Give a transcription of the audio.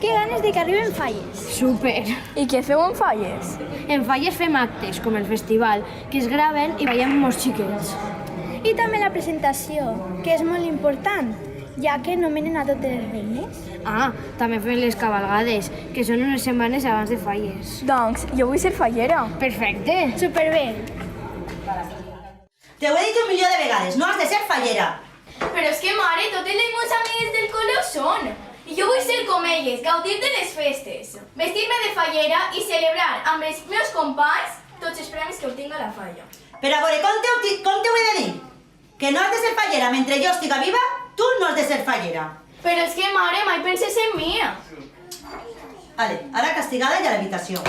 Que ganes de que arriben falles. Super! I què feu en falles? En falles fem actes, com el festival, que es graven i veiem molts xiquets. I també la presentació, que és molt important, ja que nomenen a totes les reines. Ah, també fem les cabalgades, que són unes setmanes abans de falles. Doncs jo vull ser fallera. Perfecte! Superbé. Te ho he dit 1 milió de vegades, no has de ser fallera. Però és que, mare, totes les meves amigues del col·le ho són. I jo vull ser com elles, gaudir de les festes, vestir-me de fallera i celebrar amb els meus companys tots els premis que obtinc a la falla. Però a veure, com t'ho he de dir? Que no has de ser fallera mentre jo estiga viva, tu no has de ser fallera. Però és que, mare, mai penses en mi. Vale, ara castigada i a l'habitació.